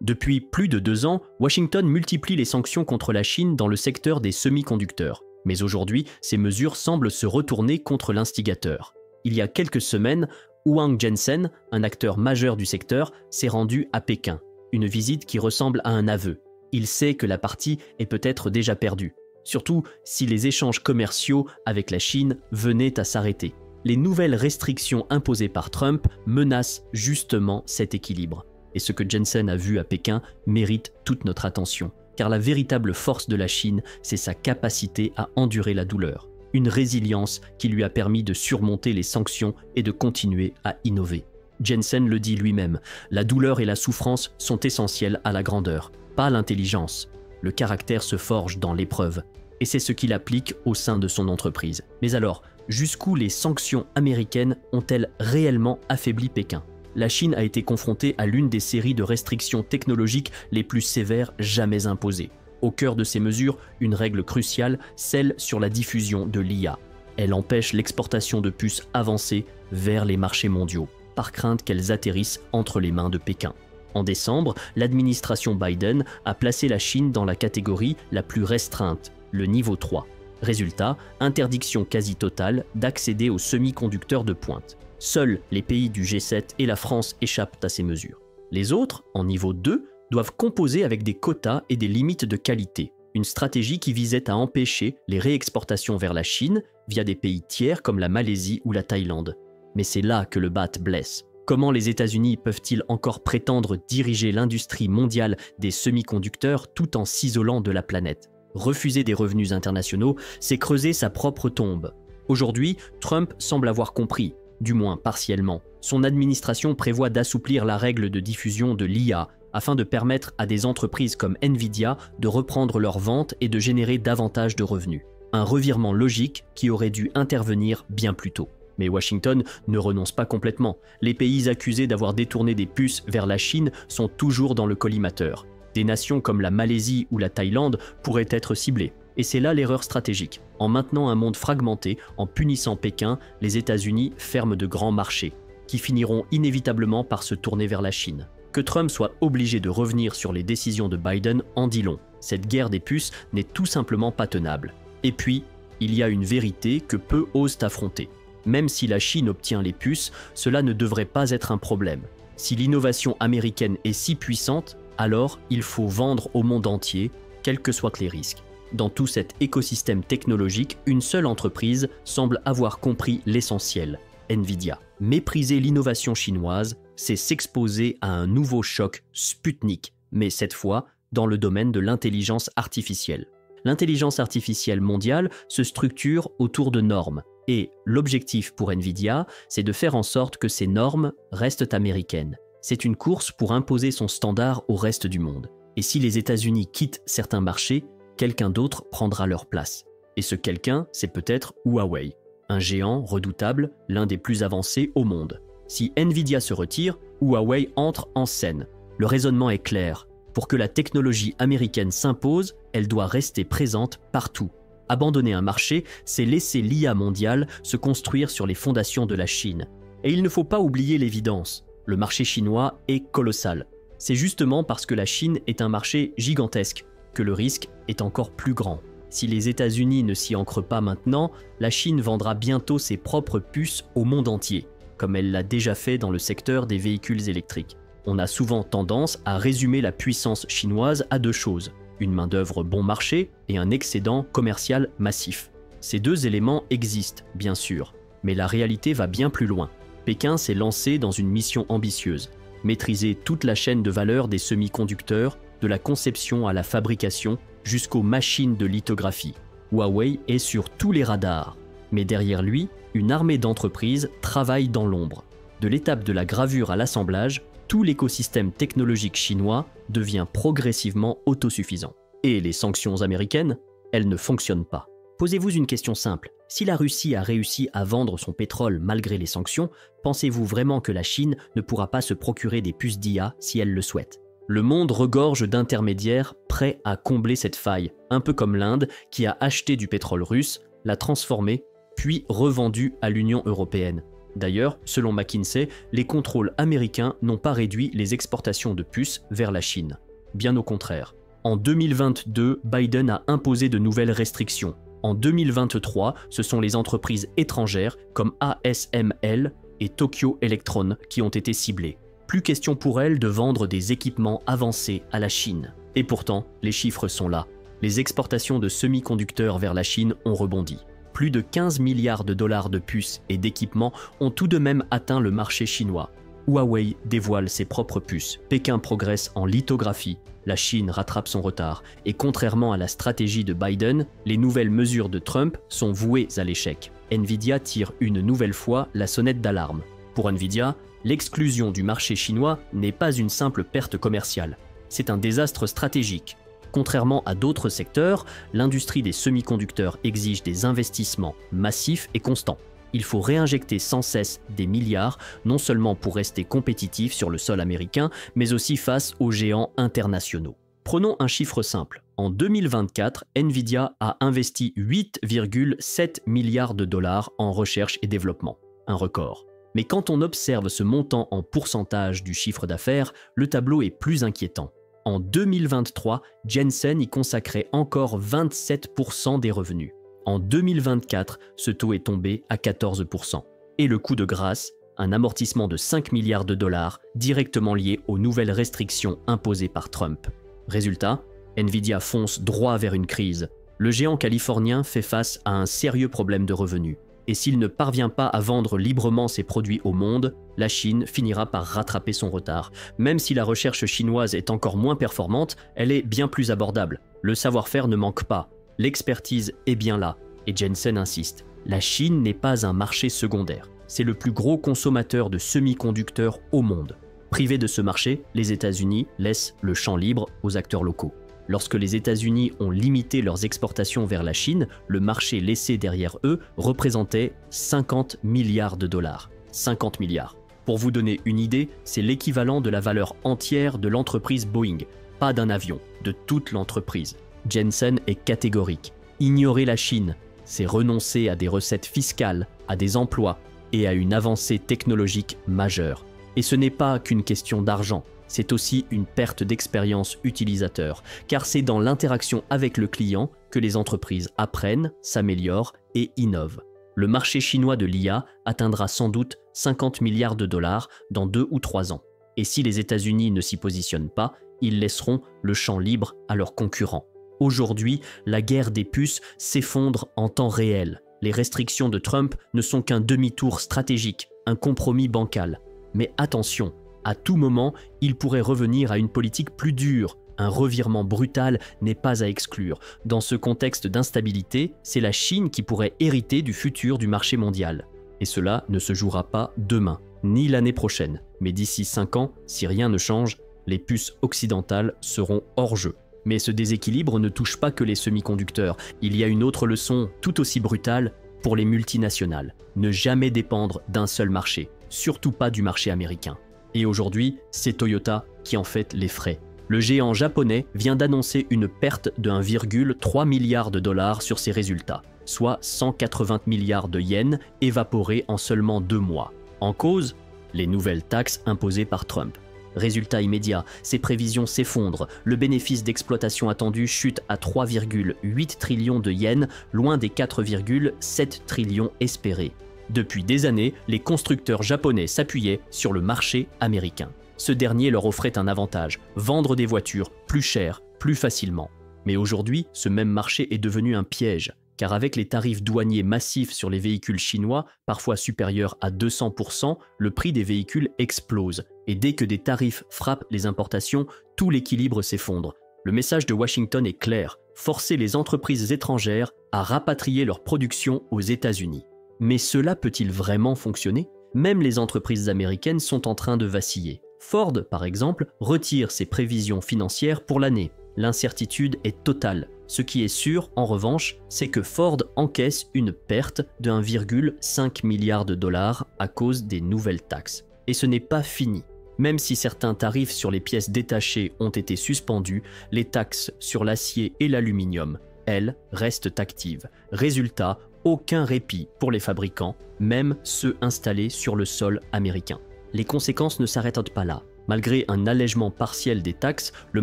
Depuis plus de 2 ans, Washington multiplie les sanctions contre la Chine dans le secteur des semi-conducteurs. Mais aujourd'hui, ces mesures semblent se retourner contre l'instigateur. Il y a quelques semaines, Huang Zhensen, un acteur majeur du secteur, s'est rendu à Pékin. Une visite qui ressemble à un aveu. Il sait que la partie est peut-être déjà perdue. Surtout si les échanges commerciaux avec la Chine venaient à s'arrêter. Les nouvelles restrictions imposées par Trump menacent justement cet équilibre. Et ce que Zhensen a vu à Pékin mérite toute notre attention. Car la véritable force de la Chine, c'est sa capacité à endurer la douleur. Une résilience qui lui a permis de surmonter les sanctions et de continuer à innover. Zhensen le dit lui-même, la douleur et la souffrance sont essentielles à la grandeur, pas l'intelligence. Le caractère se forge dans l'épreuve. Et c'est ce qu'il applique au sein de son entreprise. Mais alors, jusqu'où les sanctions américaines ont-elles réellement affaibli Pékin ? La Chine a été confrontée à l'une des séries de restrictions technologiques les plus sévères jamais imposées. Au cœur de ces mesures, une règle cruciale, celle sur la diffusion de l'IA. Elle empêche l'exportation de puces avancées vers les marchés mondiaux, par crainte qu'elles atterrissent entre les mains de Pékin. En décembre, l'administration Biden a placé la Chine dans la catégorie la plus restreinte, le niveau 3. Résultat, interdiction quasi totale d'accéder aux semi-conducteurs de pointe. Seuls les pays du G7 et la France échappent à ces mesures. Les autres, en niveau 2, doivent composer avec des quotas et des limites de qualité. Une stratégie qui visait à empêcher les réexportations vers la Chine via des pays tiers comme la Malaisie ou la Thaïlande. Mais c'est là que le bat blesse. Comment les États-Unis peuvent-ils encore prétendre diriger l'industrie mondiale des semi-conducteurs tout en s'isolant de la planète ? Refuser des revenus internationaux, c'est creuser sa propre tombe. Aujourd'hui, Trump semble avoir compris, du moins partiellement. Son administration prévoit d'assouplir la règle de diffusion de l'IA afin de permettre à des entreprises comme Nvidia de reprendre leurs ventes et de générer davantage de revenus. Un revirement logique qui aurait dû intervenir bien plus tôt. Mais Washington ne renonce pas complètement. Les pays accusés d'avoir détourné des puces vers la Chine sont toujours dans le collimateur. Des nations comme la Malaisie ou la Thaïlande pourraient être ciblées. Et c'est là l'erreur stratégique. En maintenant un monde fragmenté, en punissant Pékin, les États-Unis ferment de grands marchés, qui finiront inévitablement par se tourner vers la Chine. Que Trump soit obligé de revenir sur les décisions de Biden en dit long. Cette guerre des puces n'est tout simplement pas tenable. Et puis, il y a une vérité que peu osent affronter. Même si la Chine obtient les puces, cela ne devrait pas être un problème. Si l'innovation américaine est si puissante, alors il faut vendre au monde entier, quels que soient les risques. Dans tout cet écosystème technologique, une seule entreprise semble avoir compris l'essentiel, Nvidia. Mépriser l'innovation chinoise, c'est s'exposer à un nouveau choc Sputnik, mais cette fois dans le domaine de l'intelligence artificielle. L'intelligence artificielle mondiale se structure autour de normes, et l'objectif pour Nvidia, c'est de faire en sorte que ces normes restent américaines. C'est une course pour imposer son standard au reste du monde. Et si les États-Unis quittent certains marchés, quelqu'un d'autre prendra leur place. Et ce quelqu'un, c'est peut-être Huawei, un géant redoutable, l'un des plus avancés au monde. Si Nvidia se retire, Huawei entre en scène. Le raisonnement est clair. Pour que la technologie américaine s'impose, elle doit rester présente partout. Abandonner un marché, c'est laisser l'IA mondiale se construire sur les fondations de la Chine. Et il ne faut pas oublier l'évidence. Le marché chinois est colossal. C'est justement parce que la Chine est un marché gigantesque que le risque est encore plus grand. Si les États-Unis ne s'y ancrent pas maintenant, la Chine vendra bientôt ses propres puces au monde entier, comme elle l'a déjà fait dans le secteur des véhicules électriques. On a souvent tendance à résumer la puissance chinoise à deux choses, une main-d'œuvre bon marché et un excédent commercial massif. Ces deux éléments existent, bien sûr, mais la réalité va bien plus loin. Pékin s'est lancé dans une mission ambitieuse, maîtriser toute la chaîne de valeur des semi-conducteurs, de la conception à la fabrication, jusqu'aux machines de lithographie. Huawei est sur tous les radars, mais derrière lui, une armée d'entreprises travaille dans l'ombre. De l'étape de la gravure à l'assemblage, tout l'écosystème technologique chinois devient progressivement autosuffisant. Et les sanctions américaines, elles ne fonctionnent pas. Posez-vous une question simple. Si la Russie a réussi à vendre son pétrole malgré les sanctions, pensez-vous vraiment que la Chine ne pourra pas se procurer des puces d'IA si elle le souhaite ? Le monde regorge d'intermédiaires prêts à combler cette faille, un peu comme l'Inde qui a acheté du pétrole russe, l'a transformé, puis revendu à l'Union européenne. D'ailleurs, selon McKinsey, les contrôles américains n'ont pas réduit les exportations de puces vers la Chine. Bien au contraire. En 2022, Biden a imposé de nouvelles restrictions. En 2023, ce sont les entreprises étrangères comme ASML et Tokyo Electron qui ont été ciblées. Plus question pour elles de vendre des équipements avancés à la Chine. Et pourtant, les chiffres sont là. Les exportations de semi-conducteurs vers la Chine ont rebondi. Plus de 15 milliards de dollars de puces et d'équipements ont tout de même atteint le marché chinois. Huawei dévoile ses propres puces, Pékin progresse en lithographie, la Chine rattrape son retard, et contrairement à la stratégie de Biden, les nouvelles mesures de Trump sont vouées à l'échec. Nvidia tire une nouvelle fois la sonnette d'alarme. Pour Nvidia, l'exclusion du marché chinois n'est pas une simple perte commerciale, c'est un désastre stratégique. Contrairement à d'autres secteurs, l'industrie des semi-conducteurs exige des investissements massifs et constants. Il faut réinjecter sans cesse des milliards, non seulement pour rester compétitif sur le sol américain, mais aussi face aux géants internationaux. Prenons un chiffre simple. En 2024, Nvidia a investi 8,7 milliards de dollars en recherche et développement. Un record. Mais quand on observe ce montant en pourcentage du chiffre d'affaires, le tableau est plus inquiétant. En 2023, Jensen y consacrait encore 27% des revenus. En 2024, ce taux est tombé à 14%. Et le coup de grâce, un amortissement de 5 milliards de dollars directement lié aux nouvelles restrictions imposées par Trump. Résultat, Nvidia fonce droit vers une crise. Le géant californien fait face à un sérieux problème de revenus. Et s'il ne parvient pas à vendre librement ses produits au monde, la Chine finira par rattraper son retard. Même si la recherche chinoise est encore moins performante, elle est bien plus abordable. Le savoir-faire ne manque pas. L'expertise est bien là, et Jensen insiste. La Chine n'est pas un marché secondaire. C'est le plus gros consommateur de semi-conducteurs au monde. Privés de ce marché, les États-Unis laissent le champ libre aux acteurs locaux. Lorsque les États-Unis ont limité leurs exportations vers la Chine, le marché laissé derrière eux représentait 50 milliards de dollars. 50 milliards. Pour vous donner une idée, c'est l'équivalent de la valeur entière de l'entreprise Boeing. Pas d'un avion, de toute l'entreprise. Jensen est catégorique. Ignorer la Chine, c'est renoncer à des recettes fiscales, à des emplois et à une avancée technologique majeure. Et ce n'est pas qu'une question d'argent, c'est aussi une perte d'expérience utilisateur, car c'est dans l'interaction avec le client que les entreprises apprennent, s'améliorent et innovent. Le marché chinois de l'IA atteindra sans doute 50 milliards de dollars dans 2 ou 3 ans. Et si les États-Unis ne s'y positionnent pas, ils laisseront le champ libre à leurs concurrents. Aujourd'hui, la guerre des puces s'effondre en temps réel. Les restrictions de Trump ne sont qu'un demi-tour stratégique, un compromis bancal. Mais attention, à tout moment, il pourrait revenir à une politique plus dure. Un revirement brutal n'est pas à exclure. Dans ce contexte d'instabilité, c'est la Chine qui pourrait hériter du futur du marché mondial. Et cela ne se jouera pas demain, ni l'année prochaine. Mais d'ici 5 ans, si rien ne change, les puces occidentales seront hors jeu. Mais ce déséquilibre ne touche pas que les semi-conducteurs. Il y a une autre leçon tout aussi brutale pour les multinationales. Ne jamais dépendre d'un seul marché, surtout pas du marché américain. Et aujourd'hui, c'est Toyota qui en fait les frais. Le géant japonais vient d'annoncer une perte de 1,3 milliard de dollars sur ses résultats, soit 180 milliards de yens évaporés en seulement 2 mois. En cause, les nouvelles taxes imposées par Trump. Résultat immédiat, ses prévisions s'effondrent, le bénéfice d'exploitation attendu chute à 3,8 trillions de yens, loin des 4,7 trillions espérés. Depuis des années, les constructeurs japonais s'appuyaient sur le marché américain. Ce dernier leur offrait un avantage, vendre des voitures plus chères, plus facilement. Mais aujourd'hui, ce même marché est devenu un piège, car avec les tarifs douaniers massifs sur les véhicules chinois, parfois supérieurs à 200%, le prix des véhicules explose. Et dès que des tarifs frappent les importations, tout l'équilibre s'effondre. Le message de Washington est clair, forcer les entreprises étrangères à rapatrier leur production aux États-Unis. Mais cela peut-il vraiment fonctionner ? Même les entreprises américaines sont en train de vaciller. Ford, par exemple, retire ses prévisions financières pour l'année. L'incertitude est totale. Ce qui est sûr, en revanche, c'est que Ford encaisse une perte de 1,5 milliard de dollars à cause des nouvelles taxes. Et ce n'est pas fini. Même si certains tarifs sur les pièces détachées ont été suspendus, les taxes sur l'acier et l'aluminium, elles, restent actives. Résultat, aucun répit pour les fabricants, même ceux installés sur le sol américain. Les conséquences ne s'arrêtent pas là. Malgré un allègement partiel des taxes, le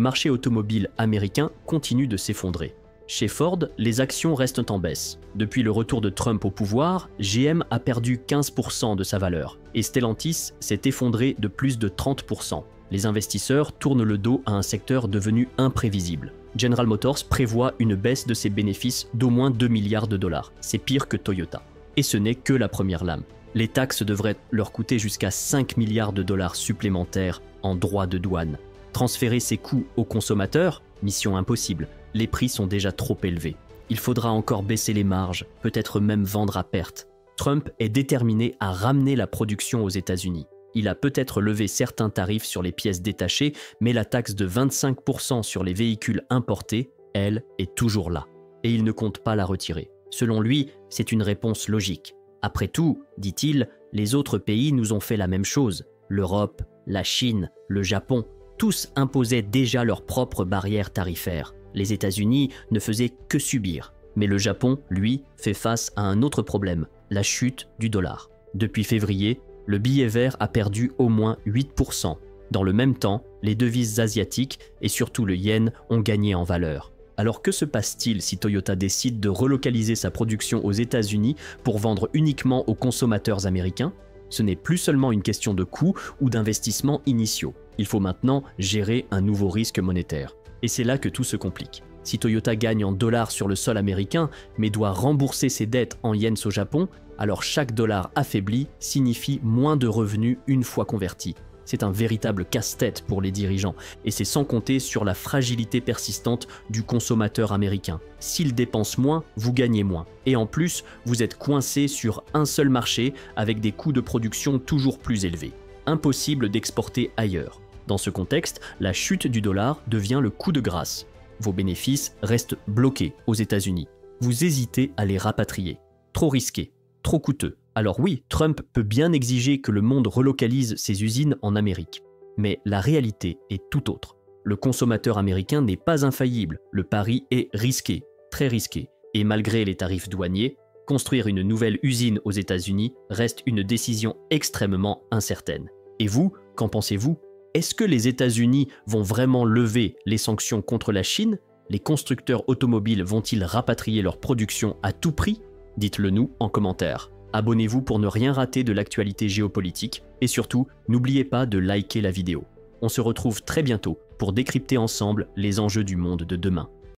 marché automobile américain continue de s'effondrer. Chez Ford, les actions restent en baisse. Depuis le retour de Trump au pouvoir, GM a perdu 15% de sa valeur et Stellantis s'est effondré de plus de 30%. Les investisseurs tournent le dos à un secteur devenu imprévisible. General Motors prévoit une baisse de ses bénéfices d'au moins 2 milliards de dollars. C'est pire que Toyota. Et ce n'est que la première lame. Les taxes devraient leur coûter jusqu'à 5 milliards de dollars supplémentaires en droits de douane. Transférer ces coûts aux consommateurs, mission impossible. Les prix sont déjà trop élevés. Il faudra encore baisser les marges, peut-être même vendre à perte. Trump est déterminé à ramener la production aux États-Unis. Il a peut-être levé certains tarifs sur les pièces détachées, mais la taxe de 25% sur les véhicules importés, elle, est toujours là. Et il ne compte pas la retirer. Selon lui, c'est une réponse logique. Après tout, dit-il, les autres pays nous ont fait la même chose. L'Europe, la Chine, le Japon, tous imposaient déjà leurs propres barrières tarifaires. Les États-Unis ne faisaient que subir. Mais le Japon, lui, fait face à un autre problème, la chute du dollar. Depuis février, le billet vert a perdu au moins 8%. Dans le même temps, les devises asiatiques et surtout le yen ont gagné en valeur. Alors que se passe-t-il si Toyota décide de relocaliser sa production aux États-Unis pour vendre uniquement aux consommateurs américains ? Ce n'est plus seulement une question de coûts ou d'investissements initiaux. Il faut maintenant gérer un nouveau risque monétaire. Et c'est là que tout se complique. Si Toyota gagne en dollars sur le sol américain, mais doit rembourser ses dettes en yens au Japon, alors chaque dollar affaibli signifie moins de revenus une fois converti. C'est un véritable casse-tête pour les dirigeants, et c'est sans compter sur la fragilité persistante du consommateur américain. S'il dépense moins, vous gagnez moins. Et en plus, vous êtes coincé sur un seul marché avec des coûts de production toujours plus élevés. Impossible d'exporter ailleurs. Dans ce contexte, la chute du dollar devient le coup de grâce. Vos bénéfices restent bloqués aux États-Unis. Vous hésitez à les rapatrier. Trop risqué, trop coûteux. Alors oui, Trump peut bien exiger que le monde relocalise ses usines en Amérique. Mais la réalité est tout autre. Le consommateur américain n'est pas infaillible. Le pari est risqué, très risqué. Et malgré les tarifs douaniers, construire une nouvelle usine aux États-Unis reste une décision extrêmement incertaine. Et vous, qu'en pensez-vous ? Est-ce que les États-Unis vont vraiment lever les sanctions contre la Chine ? Les constructeurs automobiles vont-ils rapatrier leur production à tout prix ? Dites-le nous en commentaire. Abonnez-vous pour ne rien rater de l'actualité géopolitique et surtout, n'oubliez pas de liker la vidéo. On se retrouve très bientôt pour décrypter ensemble les enjeux du monde de demain.